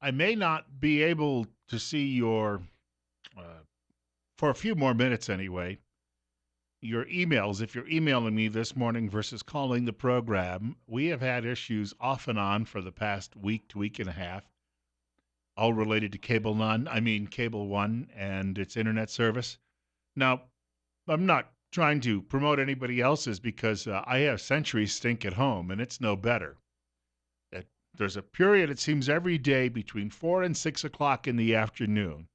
I may not be able to see uh, for a few more minutes anyway, your emails. If you're emailing me this morning versus calling the program, we have had issues off and on for the past week to week and a half, all related to Cable One and its internet service. Now, I'm not trying to promote anybody else's because I have Century Stink at home and it's no better. It, there's a period, it seems, every day between 4 and 6 o'clock in the afternoon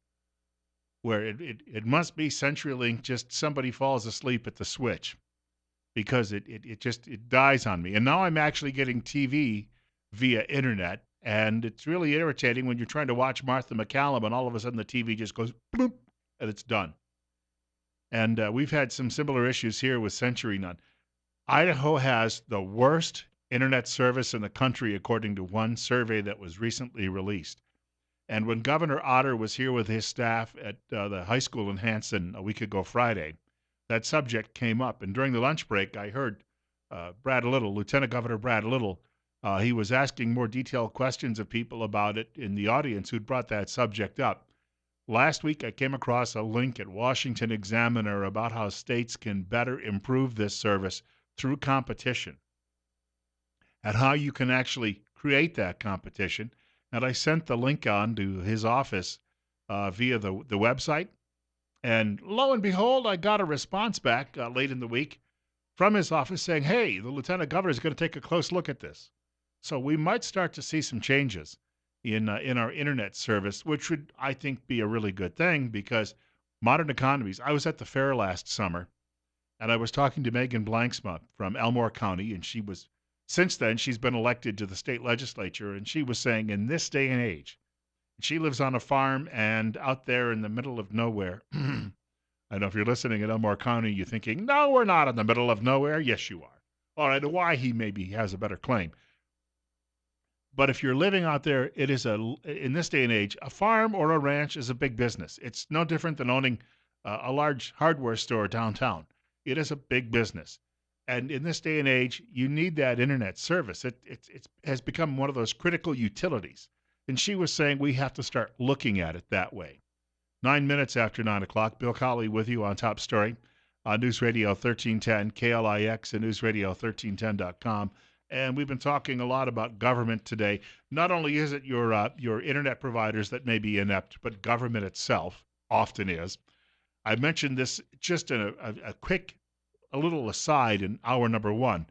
where it must be CenturyLink, just somebody falls asleep at the switch because it dies on me. And now I'm actually getting TV via internet, and it's really irritating when you're trying to watch Martha McCallum and all of a sudden the TV just goes bloop and it's done. And we've had some similar issues here with Century None. Idaho has the worst internet service in the country, according to one survey that was recently released. And when Governor Otter was here with his staff at the high school in Hanson a week ago Friday, that subject came up. And during the lunch break, I heard Brad Little, Lieutenant Governor Brad Little, he was asking more detailed questions of people about it in the audience who'd brought that subject up. Last week, I came across a link at Washington Examiner about how states can better improve this service through competition and how you can actually create that competition. And I sent the link on to his office via the website. And lo and behold, I got a response back late in the week from his office saying, hey, the lieutenant governor is going to take a close look at this. So we might start to see some changes in our internet service, which would, I think, be a really good thing because modern economies. I was at the fair last summer and I was talking to Megan Blanksma from Elmore County, and since then, she's been elected to the state legislature, and she was saying in this day and age, she lives on a farm and out there in the middle of nowhere. I know if you're listening in Elmore County, you're thinking, no, we're not in the middle of nowhere. Yes, you are. All right, why he maybe has a better claim. But if you're living out there, in this day and age, a farm or a ranch is a big business. It's no different than owning a large hardware store downtown. It is a big business. And in this day and age, you need that internet service. It has become one of those critical utilities. And she was saying we have to start looking at it that way. 9 minutes after 9 o'clock, Bill Colley with you on Top Story on News Radio 1310, KLIX, and newsradio1310.com. And we've been talking a lot about government today. Not only is it your internet providers that may be inept, but government itself often is. I mentioned this just in a little aside in hour number one,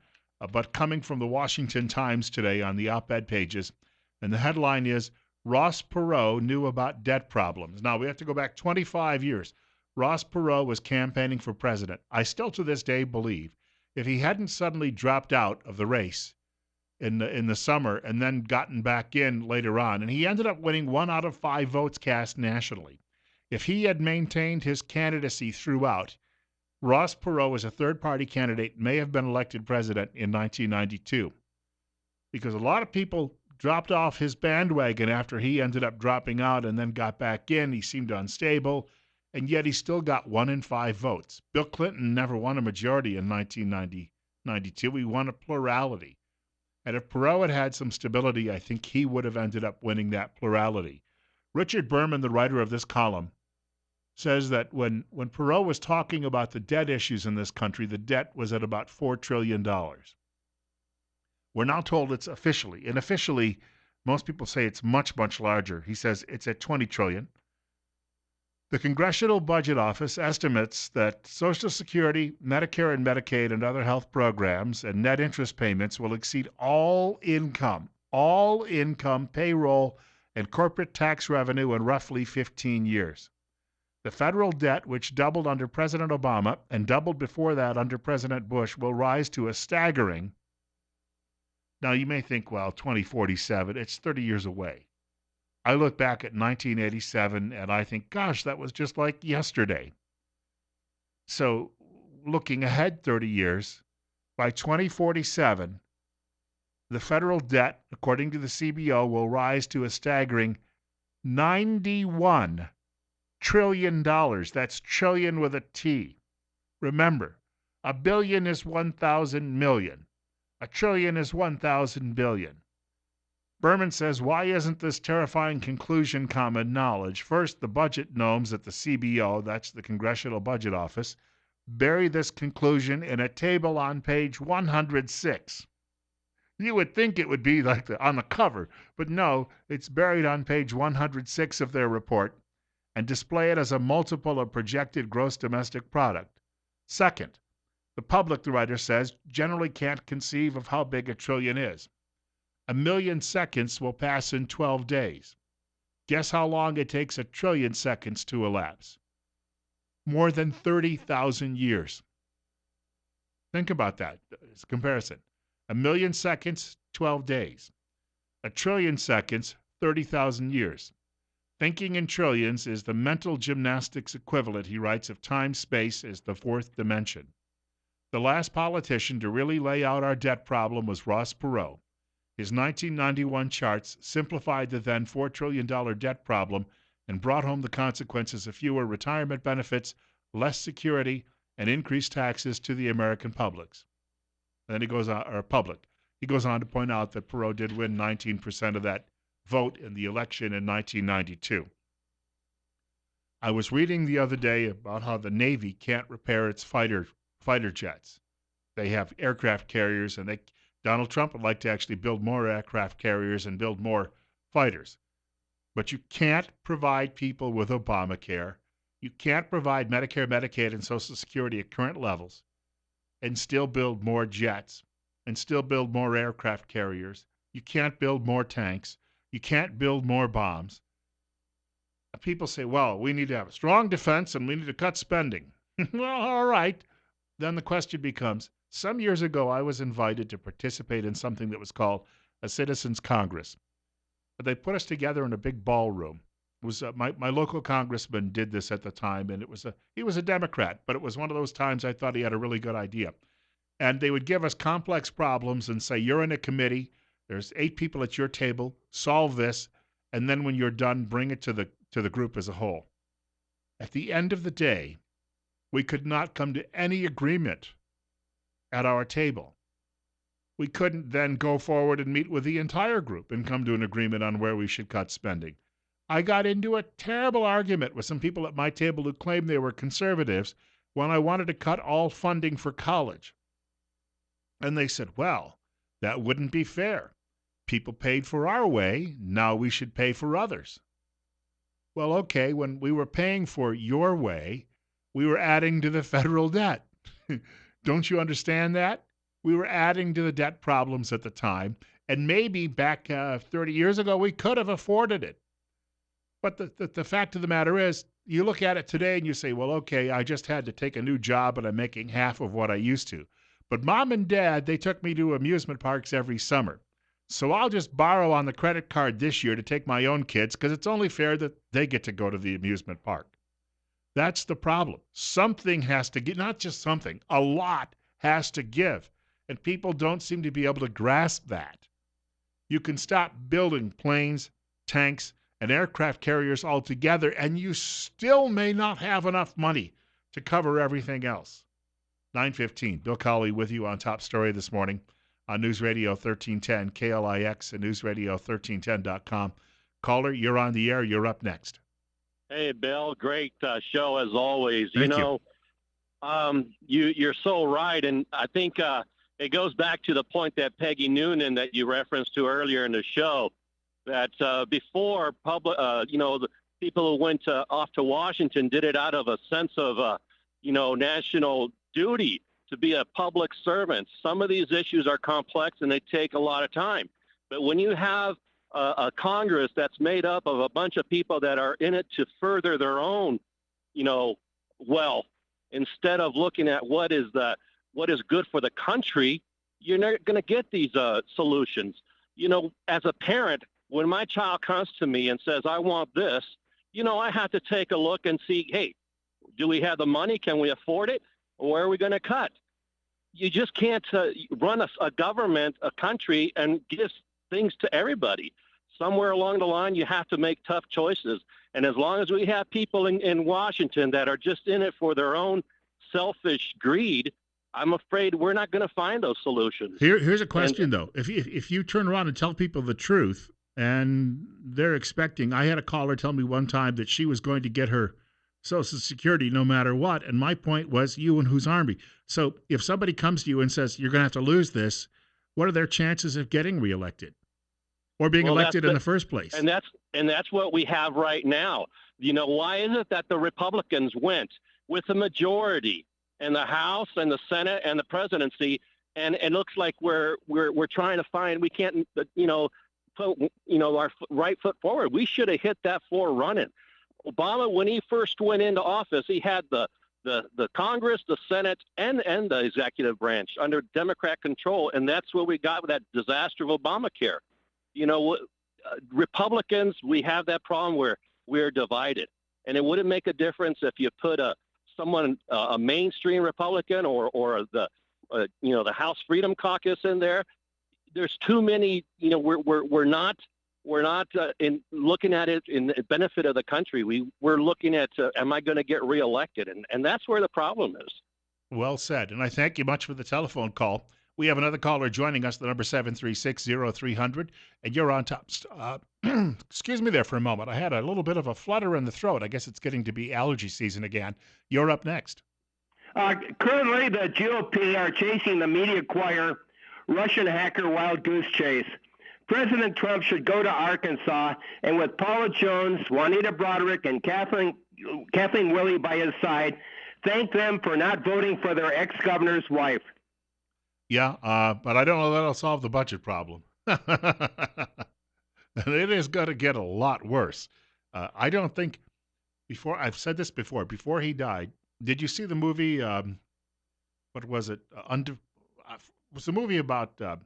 but coming from the Washington Times today on the op-ed pages, and the headline is Ross Perot knew about debt problems. Now we have to go back 25 years. Ross Perot was campaigning for president. I still to this day believe if he hadn't suddenly dropped out of the race in the summer and then gotten back in later on, and he ended up winning 1 out of 5 votes cast nationally. If he had maintained his candidacy throughout, Ross Perot, as a third-party candidate, may have been elected president in 1992 because a lot of people dropped off his bandwagon after he ended up dropping out and then got back in. He seemed unstable, and yet he still got 1 in 5 votes. Bill Clinton never won a majority in 1992. He won a plurality. And if Perot had had some stability, I think he would have ended up winning that plurality. Richard Berman, the writer of this column, says that when Perot was talking about the debt issues in this country, the debt was at about $4 trillion. We're now told it's officially, and officially, most people say it's much, much larger. He says it's at 20 trillion. The Congressional Budget Office estimates that Social Security, Medicare and Medicaid, and other health programs and net interest payments will exceed all income, payroll, and corporate tax revenue in roughly 15 years. The federal debt, which doubled under President Obama and doubled before that under President Bush, will rise to a staggering. Now, you may think, well, 2047, it's 30 years away. I look back at 1987 and I think, gosh, that was just like yesterday. So, looking ahead 30 years, by 2047, the federal debt, according to the CBO, will rise to a staggering $91 trillion. That's trillion with a T. Remember, a billion is 1,000 million. A trillion is 1,000 billion. Berman says, why isn't this terrifying conclusion common knowledge? First, the budget gnomes at the CBO, that's the Congressional Budget Office, bury this conclusion in a table on page 106. You would think it would be like on the cover, but no, it's buried on page 106 of their report and display it as a multiple of projected gross domestic product. Second, the public, the writer says, generally can't conceive of how big a trillion is. 1,000,000 seconds will pass in 12 days. Guess how long it takes 1,000,000,000,000 seconds to elapse? More than 30,000 years. Think about that as a comparison. 1,000,000 seconds, 12 days. 1,000,000,000,000 seconds, 30,000 years. Thinking in trillions is the mental gymnastics equivalent, he writes, of time-space as the fourth dimension. The last politician to really lay out our debt problem was Ross Perot. His 1991 charts simplified the then $4 trillion debt problem and brought home the consequences of fewer retirement benefits, less security, and increased taxes to the American publics. And then he goes on, or public. He goes on to point out that Perot did win 19% of that vote in the election in 1992. I was reading the other day about how the Navy can't repair its fighter jets. They have aircraft carriers, and Donald Trump would like to actually build more aircraft carriers and build more fighters. But you can't provide people with Obamacare. You can't provide Medicare, Medicaid, and Social Security at current levels and still build more jets and still build more aircraft carriers. You can't build more tanks. You can't build more bombs. People say, well, we need to have a strong defense and we need to cut spending. Well, all right. Then the question becomes, some years ago I was invited to participate in something that was called a Citizens Congress. They put us together in a big ballroom. It was my local congressman did this at the time, and he was a Democrat, but it was one of those times I thought he had a really good idea. And they would give us complex problems and say, you're in a committee, there's 8 people at your table, solve this, and then when you're done, bring it to the group as a whole. At the end of the day, we could not come to any agreement at our table. We couldn't then go forward and meet with the entire group and come to an agreement on where we should cut spending. I got into a terrible argument with some people at my table who claimed they were conservatives when I wanted to cut all funding for college. And they said, well, that wouldn't be fair. People paid for our way, now we should pay for others. Well, okay, when we were paying for your way, we were adding to the federal debt. Don't you understand that? We were adding to the debt problems at the time, and maybe back 30 years ago, we could have afforded it. But the fact of the matter is, you look at it today and you say, well, okay, I just had to take a new job and I'm making half of what I used to. But mom and dad, they took me to amusement parks every summer. So I'll just borrow on the credit card this year to take my own kids because it's only fair that they get to go to the amusement park. That's the problem. Something has to give, not just something, a lot has to give. And people don't seem to be able to grasp that. You can stop building planes, tanks, and aircraft carriers altogether, and you still may not have enough money to cover everything else. 9:15, Bill Colley with you on Top Story this morning on News Radio 1310, KLIX, and newsradio1310.com. Caller, you're on the air. You're up next. Hey, Bill, great show as always. Thank you. You're so right, and I think it goes back to the point that Peggy Noonan that you referenced to earlier in the show, that before the people who went off to Washington did it out of a sense of, national duty to be a public servant. Some of these issues are complex and they take a lot of time. But when you have a Congress that's made up of a bunch of people that are in it to further their own, wealth, instead of looking at what is good for the country, you're not going to get these solutions. As a parent, when my child comes to me and says, I want this, I have to take a look and see, hey, do we have the money? Can we afford it? Or where are we going to cut? You just can't run a government, a country, and give things to everybody. Somewhere along the line, you have to make tough choices. And as long as we have people in Washington that are just in it for their own selfish greed, I'm afraid we're not going to find those solutions. Here's a question, though. If you turn around and tell people the truth, and they're expecting. I had a caller tell me one time that she was going to get her Social Security no matter what. And my point was, you and whose army? So if somebody comes to you and says you're going to have to lose this, what are their chances of getting reelected or being Well, that's elected in the the first place? and that's what we have right now. Why is it that the Republicans went with a majority in the House and the Senate and the presidency, and it looks like we're trying to find we can't put our right foot forward. We should have hit that floor running. Obama, when he first went into office, he had the Congress, the Senate, and the executive branch under Democrat control, and that's what we got with that disaster of Obamacare. You know, Republicans, we have that problem where we're divided, and it wouldn't make a difference if you put a mainstream Republican or the House Freedom Caucus in there. There's too many. We're not in looking at it in the benefit of the country. We're looking at am I going to get reelected, and that's where the problem is. Well said. And I thank you much for the telephone call. We have another caller joining us, the number 736-0300, and you're on top. Excuse me there for a moment. I had a little bit of a flutter in the throat. I guess it's getting to be allergy season again. You're up next. Currently, the GOP are chasing the media choir Russian hacker wild goose chase. President Trump should go to Arkansas and with Paula Jones, Juanita Broderick, and Kathleen Willey by his side, thank them for not voting for their ex-governor's wife. Yeah, but I don't know that'll solve the budget problem. It is going to get a lot worse. I don't think I've said this before he died, did you see the movie, what was it? It was a movie about the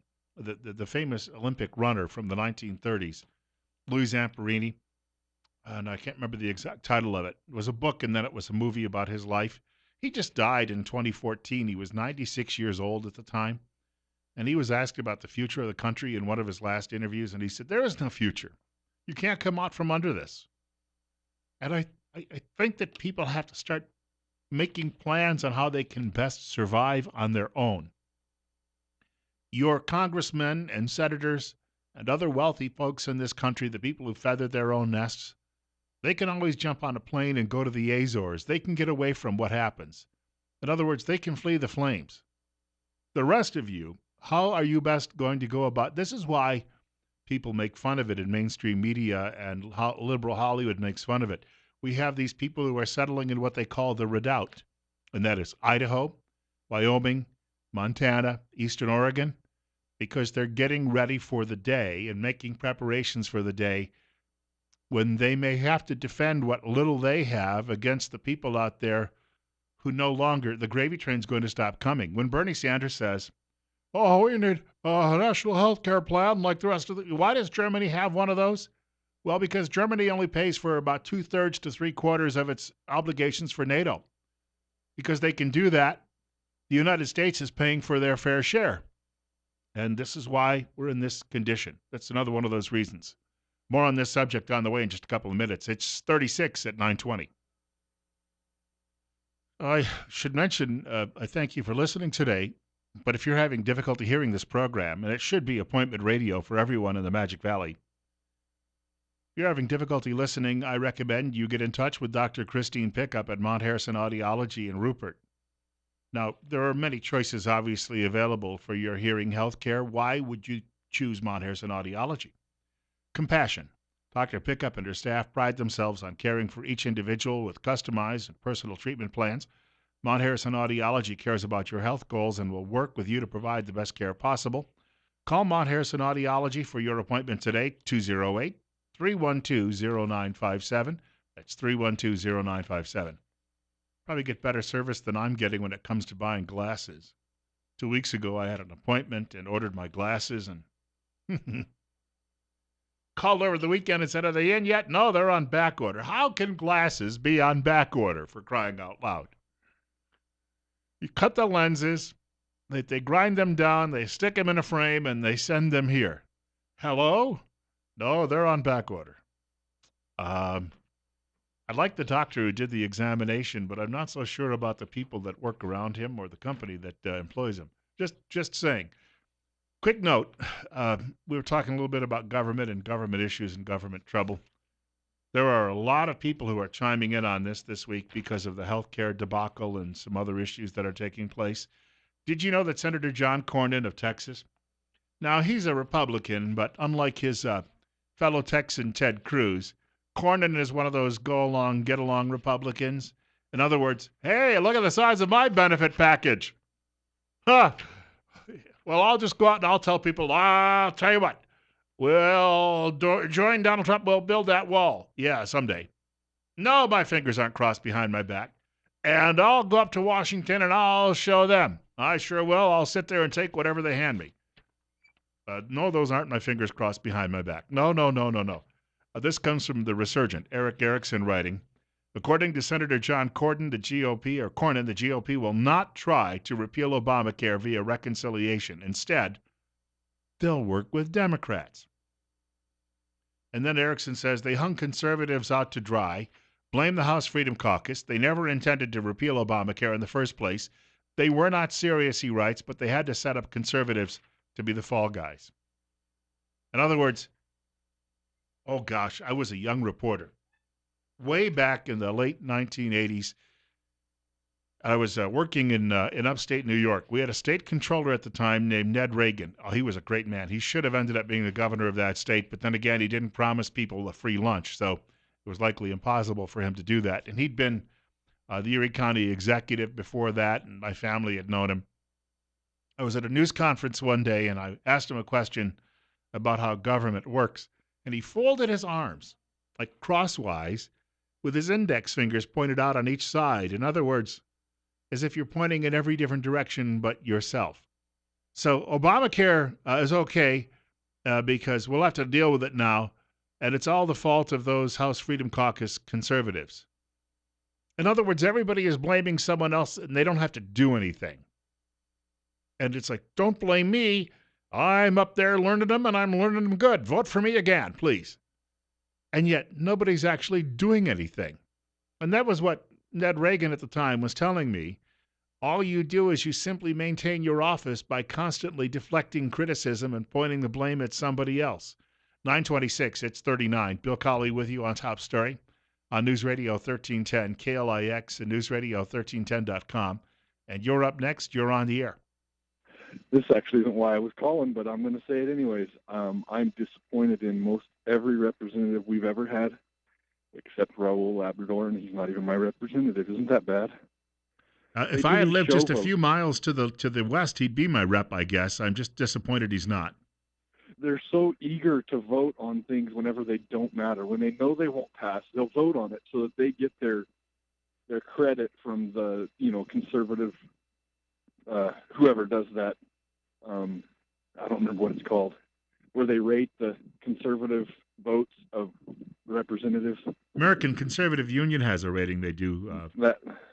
famous Olympic runner from the 1930s, Louis Zamperini, and I can't remember the exact title of it. It was a book, and then it was a movie about his life. He just died in 2014. He was 96 years old at the time, and he was asked about the future of the country in one of his last interviews, and he said, "There is no future. You can't come out from under this." And I think that people have to start making plans on how they can best survive on their own. Your congressmen and senators and other wealthy folks in this country, the people who feather their own nests, they can always jump on a plane and go to the Azores. They can get away from what happens. In other words, they can flee the flames. The rest of you, how are you best going to go about this? Is why people make fun of it in mainstream media and how liberal Hollywood makes fun of it. We have these people who are settling in what they call the redoubt, and that is Idaho, Wyoming, Montana, Eastern Oregon, because they're getting ready for the day and making preparations for the day when they may have to defend what little they have against the people out there who no longer, the gravy train's going to stop coming. When Bernie Sanders says, "Oh, we need a national health care plan like the rest of the," why does Germany have one of those? Well, because Germany only pays for about 2/3 to 3/4 of its obligations for NATO. Because they can do that, the United States is paying for their fair share. And this is why we're in this condition. That's another one of those reasons. More on this subject on the way in just a couple of minutes. It's 36 at 9:20. I should mention, I thank you for listening today. But if you're having difficulty hearing this program, and it should be appointment radio for everyone in the Magic Valley, if you're having difficulty listening, I recommend you get in touch with Dr. Christine Pickup at Mount Harrison Audiology in Rupert. Now, there are many choices obviously available for your hearing health care. Why would you choose Mount Harrison Audiology? Compassion. Dr. Pickup and her staff pride themselves on caring for each individual with customized and personal treatment plans. Mount Harrison Audiology cares about your health goals and will work with you to provide the best care possible. Call Mount Harrison Audiology for your appointment today, 208-312-0957. That's 312-0957. Probably get better service than I'm getting when it comes to buying glasses. 2 weeks ago, I had an appointment and ordered my glasses and called over the weekend and said, "Are they in yet?" "No, they're on back order." How can glasses be on back order, for crying out loud? You cut the lenses, they grind them down, they stick them in a frame, and they send them here. Hello? No, they're on back order. I like the doctor who did the examination, but I'm not so sure about the people that work around him or the company that employs him. Just saying. Quick note, we were talking a little bit about government and government issues and government trouble. There are a lot of people who are chiming in on this week because of the healthcare debacle and some other issues that are taking place. Did you know that Senator John Cornyn of Texas? Now, he's a Republican, but unlike his fellow Texan Ted Cruz, Cornyn is one of those go along, get along Republicans. In other words, hey, look at the size of my benefit package. Huh. Well, I'll just go out and I'll tell people, I'll tell you what, we'll join Donald Trump, we'll build that wall. Yeah, someday. No, my fingers aren't crossed behind my back. And I'll go up to Washington and I'll show them. I sure will. I'll sit there and take whatever they hand me. No, those aren't my fingers crossed behind my back. No, no, no, no, no. This comes from the resurgent Eric Erickson writing. According to Senator John Cornyn, the GOP will not try to repeal Obamacare via reconciliation. Instead, they'll work with Democrats. And then Erickson says they hung conservatives out to dry, blame the House Freedom Caucus. They never intended to repeal Obamacare in the first place. They were not serious, he writes, but they had to set up conservatives to be the fall guys. In other words, oh gosh, I was a young reporter. Way back in the late 1980s, I was working in upstate New York. We had a state controller at the time named Ned Reagan. Oh, he was a great man. He should have ended up being the governor of that state, but then again, he didn't promise people a free lunch, so it was likely impossible for him to do that. And he'd been the Erie County executive before that, and my family had known him. I was at a news conference one day, and I asked him a question about how government works, and he folded his arms, like crosswise, with his index fingers pointed out on each side. In other words, as if you're pointing in every different direction but yourself. So Obamacare is okay because we'll have to deal with it now, and it's all the fault of those House Freedom Caucus conservatives. In other words, everybody is blaming someone else, and they don't have to do anything. And it's like, don't blame me. I'm up there learning them, and I'm learning them good. Vote for me again, please. And yet, nobody's actually doing anything. And that was what Ned Reagan at the time was telling me. All you do is you simply maintain your office by constantly deflecting criticism and pointing the blame at somebody else. 926, it's 39. Bill Colley with you on Top Story on News Radio 1310, KLIX, and newsradio1310.com. And you're up next. You're on the air. This actually isn't why I was calling, but I'm going to say it anyways. I'm disappointed in most every representative we've ever had, except Raul Labrador, and he's not even my representative. Isn't that bad? If I had lived just a few miles to the west, he'd be my rep, I guess. I'm just disappointed he's not. They're so eager to vote on things whenever they don't matter. When they know they won't pass, they'll vote on it so that they get their credit from the conservative whoever does that. I don't remember what it's called, where they rate the conservative votes of representatives. American Conservative Union has a rating they do.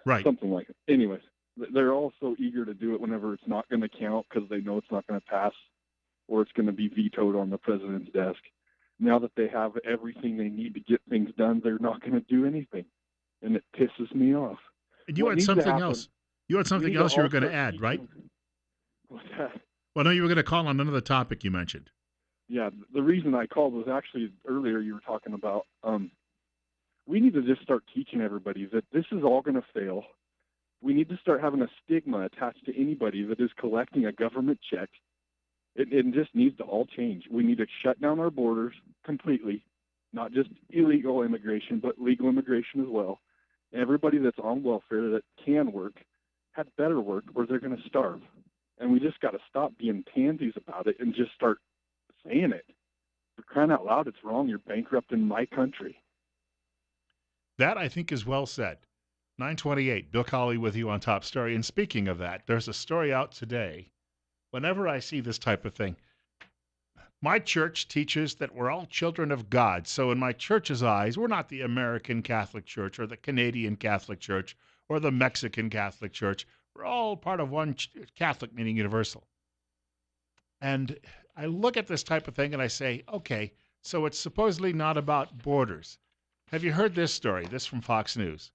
Right. Something like it. Anyways, they're all so eager to do it whenever it's not going to count because they know it's not going to pass or it's going to be vetoed on the president's desk. Now that they have everything they need to get things done, they're not going to do anything. And it pisses me off. And you had something else. You had something else you were going to add, right? What's that? Well, no, you were going to call on another topic you mentioned. Yeah, the reason I called was actually earlier you were talking about we need to just start teaching everybody that this is all going to fail. We need to start having a stigma attached to anybody that is collecting a government check. It just needs to all change. We need to shut down our borders completely, not just illegal immigration, but legal immigration as well. Everybody that's on welfare that can work had better work or they're going to starve. And we just got to stop being pansies about it and just start saying it. For crying out loud, it's wrong. You're bankrupting my country. That, I think, is well said. 928, Bill Colley with you on Top Story. And speaking of that, there's a story out today. Whenever I see this type of thing, my church teaches that we're all children of God. So in my church's eyes, we're not the American Catholic Church or the Canadian Catholic Church or the Mexican Catholic Church. We're all part of one Catholic, meaning universal. And I look at this type of thing and I say, okay, so it's supposedly not about borders. Have you heard this story? This from Fox News.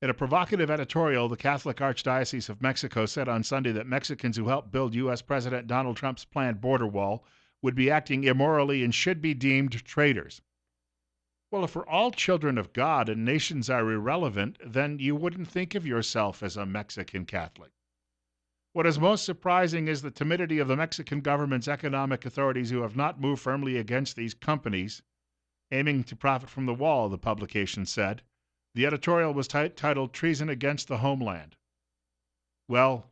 In a provocative editorial, the Catholic Archdiocese of Mexico said on Sunday that Mexicans who helped build U.S. President Donald Trump's planned border wall would be acting immorally and should be deemed traitors. Well, if we're all children of God and nations are irrelevant, then you wouldn't think of yourself as a Mexican Catholic. What is most surprising is the timidity of the Mexican government's economic authorities who have not moved firmly against these companies aiming to profit from the wall, the publication said. The editorial was titled Treason Against the Homeland. Well,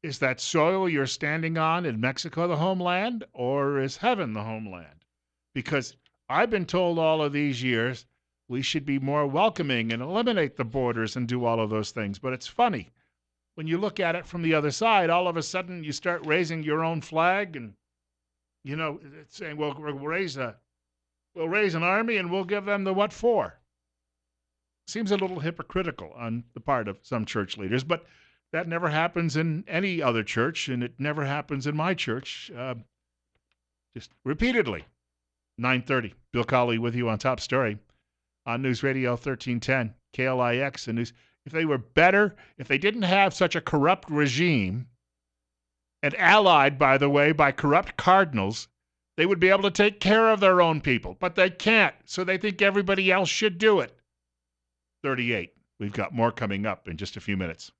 is that soil you're standing on in Mexico the homeland, or is heaven the homeland? Because I've been told all of these years we should be more welcoming and eliminate the borders and do all of those things. But it's funny. When you look at it from the other side, all of a sudden you start raising your own flag and, it's saying, well, we'll raise an army and we'll give them the what for. Seems a little hypocritical on the part of some church leaders, but that never happens in any other church, and it never happens in my church, just repeatedly. 9:30, Bill Colley with you on Top Story on News Radio 1310, KLIX. And news. If they were better, if they didn't have such a corrupt regime, and allied, by the way, by corrupt cardinals, they would be able to take care of their own people. But they can't, so they think everybody else should do it. 38. We've got more coming up in just a few minutes.